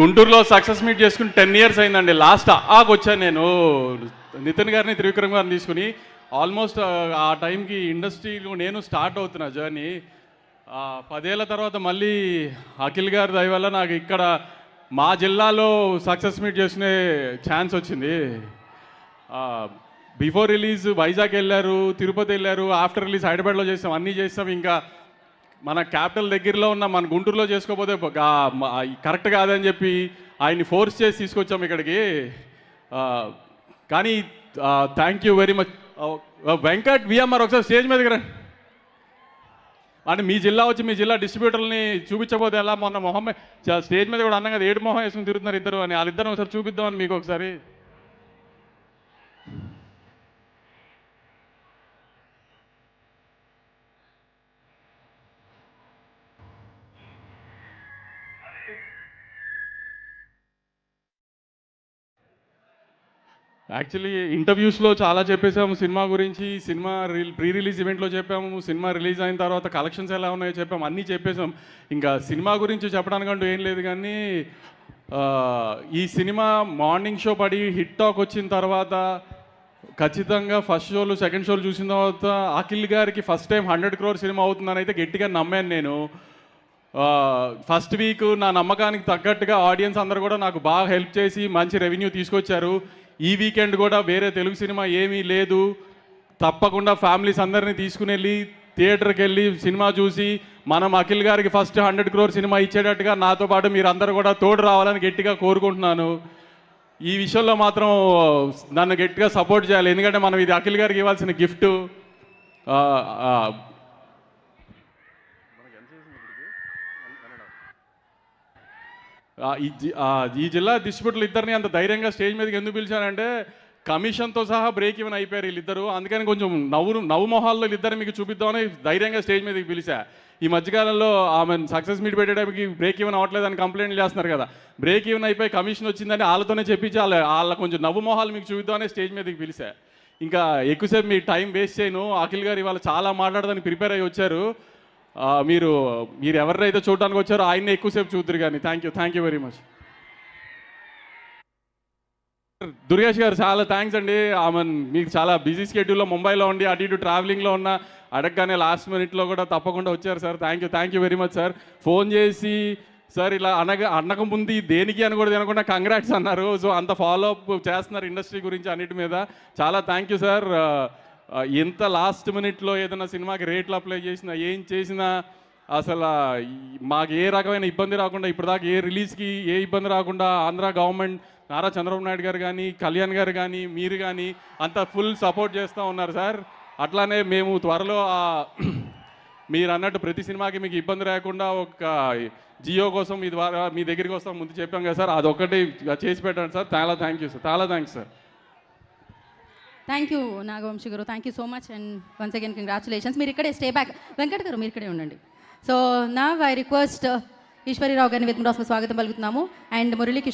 గుంటూరులో success meet చేసుకుని 10 years అయిందండి. లాస్ట్ ఆకు వచ్చాను నేను నితిన్ గారిని త్రివిక్రమ్ గారిని తీసుకుని. ఆల్మోస్ట్ ఆ టైంకి ఇండస్ట్రీలో నేను స్టార్ట్ అవుతున్నా జర్నీ. 10 ఏళ్ల తర్వాత మళ్ళీ అఖిల్ గారి దయ వల్ల నాకు ఇక్కడ మా జిల్లాలో సక్సెస్ మీట్ చేసుకునే ఛాన్స్ వచ్చింది. బిఫోర్ రిలీజ్ వైజాగ్ వెళ్ళారు, తిరుపతి వెళ్ళారు, ఆఫ్టర్ రిలీజ్ హైదరాబాద్లో చేసాం, అన్నీ చేసాం. ఇంకా మన క్యాపిటల్ దగ్గరలో ఉన్న మన గుంటూరులో చేసుకోకపోతే కరెక్ట్ కాదని చెప్పి ఆయన్ని ఫోర్స్ చేసి తీసుకొచ్చాం ఇక్కడికి. కానీ thank you very much. Venkat VMR ఒకసారి స్టేజ్ మీదకి రండి. అంటే మీ జిల్లా వచ్చి మీ జిల్లా డిస్ట్రిబ్యూటర్ని చూపించకపోతే ఎలా? మొన్న మొహమ్మ స్టేజ్ మీద కూడా అన్నాం కదా, ఏడు మొహం వేసుకుని తిరుగుతున్నారు ఇద్దరు అని. వాళ్ళిద్దరు ఒకసారి చూపిద్దామని మీకు ఒకసారి. యాక్చువల్లీ ఇంటర్వ్యూస్లో చాలా చెప్పేసాము సినిమా గురించి. సినిమా ప్రీ రిలీజ్ ఈవెంట్లో చెప్పాము, సినిమా రిలీజ్ అయిన తర్వాత కలెక్షన్స్ ఎలా ఉన్నాయో చెప్పాము, అన్నీ చెప్పేసాం. ఇంకా సినిమా గురించి చెప్పడానికంటూ ఏం లేదు. కానీ ఈ సినిమా మార్నింగ్ షో పడి హిట్ టాక్ వచ్చిన తర్వాత ఖచ్చితంగా ఫస్ట్ షోలు సెకండ్ షోలు చూసిన తర్వాత అఖిల్ గారికి ఫస్ట్ టైం 100 crore సినిమా అవుతుందని అయితే గట్టిగా నమ్మాను నేను. ఫస్ట్ వీక్ నా నమ్మకానికి తగ్గట్టుగా ఆడియన్స్ అందరూ కూడా నాకు బాగా హెల్ప్ చేసి మంచి రెవెన్యూ తీసుకొచ్చారు. ఈ వీకెండ్ కూడా వేరే తెలుగు సినిమా ఏమీ లేదు, తప్పకుండా ఫ్యామిలీస్ అందరినీ తీసుకుని వెళ్ళి థియేటర్కి వెళ్ళి సినిమా చూసి మనం అఖిల్ గారికి ఫస్ట్ 100 crore సినిమా ఇచ్చేటట్టుగా నాతో పాటు మీరు అందరూ కూడా తోడు రావాలని గట్టిగా కోరుకుంటున్నాను. ఈ విషయంలో మాత్రం నన్ను గట్టిగా సపోర్ట్ చేయాలి, ఎందుకంటే మనం ఇది అఖిల్ గారికి ఇవ్వాల్సిన గిఫ్ట్. ఈ జిల్లా డిస్ట్రిబ్యూటర్లు ఇద్దరిని అంత ధైర్యంగా స్టేజ్ మీదకి ఎందుకు పిలిచానంటే కమిషన్తో సహా బ్రేక్ ఈవెన్ అయిపోయారు వీళ్ళిద్దరు. అందుకని కొంచెం నవ్వు మొహాల్లో వీళ్ళిద్దరు మీకు చూపిద్దామని ధైర్యంగా స్టేజ్ మీదకి పిలిచా. ఈ మధ్యకాలంలో ఆమె సక్సెస్ మీట్ పెట్టేటప్పటికి బ్రేక్ ఈవెన్ అవ్వట్లేదని కంప్లైంట్లు చేస్తున్నారు కదా, బ్రేక్ ఈవెన్ అయిపోయి కమిషన్ వచ్చిందని వాళ్ళతోనే చెప్పించి వాళ్ళ కొంచెం నవ్వు మొహాలు మీకు చూపిద్దామని స్టేజ్ మీదకి పిలిచా. ఇంకా ఎక్కువసేపు మీ టైం వేస్ట్ చేయను. అఖిల్ గారు ఇవాళ చాలా మాట్లాడదని ప్రిపేర్ అయ్యి వచ్చారు. మీరు ఎవరినైతే చూడడానికి వచ్చారో ఆయన్ని ఎక్కువసేపు చూద్దరు. కానీ thank you very much. Durgesh గారు చాలా థ్యాంక్స్ అండి. ఆమె మీకు చాలా బిజీ స్కెడ్యూల్లో ముంబైలో ఉండి అటు ఇటు ట్రావెలింగ్లో ఉన్న అడగగానే లాస్ట్ మినిట్లో కూడా తప్పకుండా వచ్చారు sir. Thank you very much sir. Phone చేసి సార్ ఇలా అనక ముందు దేనికి అని కూడా తినకుండా కంగ్రాట్స్ అన్నారు. సో అంత ఫాలో అప్ చేస్తున్నారు ఇండస్ట్రీ గురించి అన్నిటి మీద. చాలా థ్యాంక్ యూ సార్. ఎంత లాస్ట్ మినిట్లో ఏదైనా సినిమాకి రేట్లు అప్లై చేసినా ఏం చేసినా అసలు మాకు ఏ రకమైన ఇబ్బంది రాకుండా ఇప్పటిదాకా ఏ రిలీజ్కి ఏ ఇబ్బంది రాకుండా ఆంధ్ర గవర్నమెంట్ నారా చంద్రబాబు నాయుడు గారు కానీ కళ్యాణ్ గారు కానీ మీరు కానీ అంతా ఫుల్ సపోర్ట్ చేస్తూ ఉన్నారు సార్. అట్లానే మేము త్వరలో మీరు అన్నట్టు ప్రతి సినిమాకి మీకు ఇబ్బంది రాకుండా ఒక జియో కోసం మీ ద్వారా మీ దగ్గరికి వస్తాం ముందు చెప్పాం కదా సార్, అదొక్కటి చేసి పెట్టండి సార్. చాలా థ్యాంక్ యూ సార్. చాలా thanks sir. Thank you Nagavamsi గారు, thank you so much and once again congratulations. మీరు ఇక్కడే స్టే బ్యాక్. వెంకట్ గారు మీరు ఇక్కడే ఉండండి. సో నా ఐ రిక్వెస్ట్ ఈశ్వరీరావు గారిని వేదిక స్వాగతం పలుకుతున్నాము అండ్ మురళీ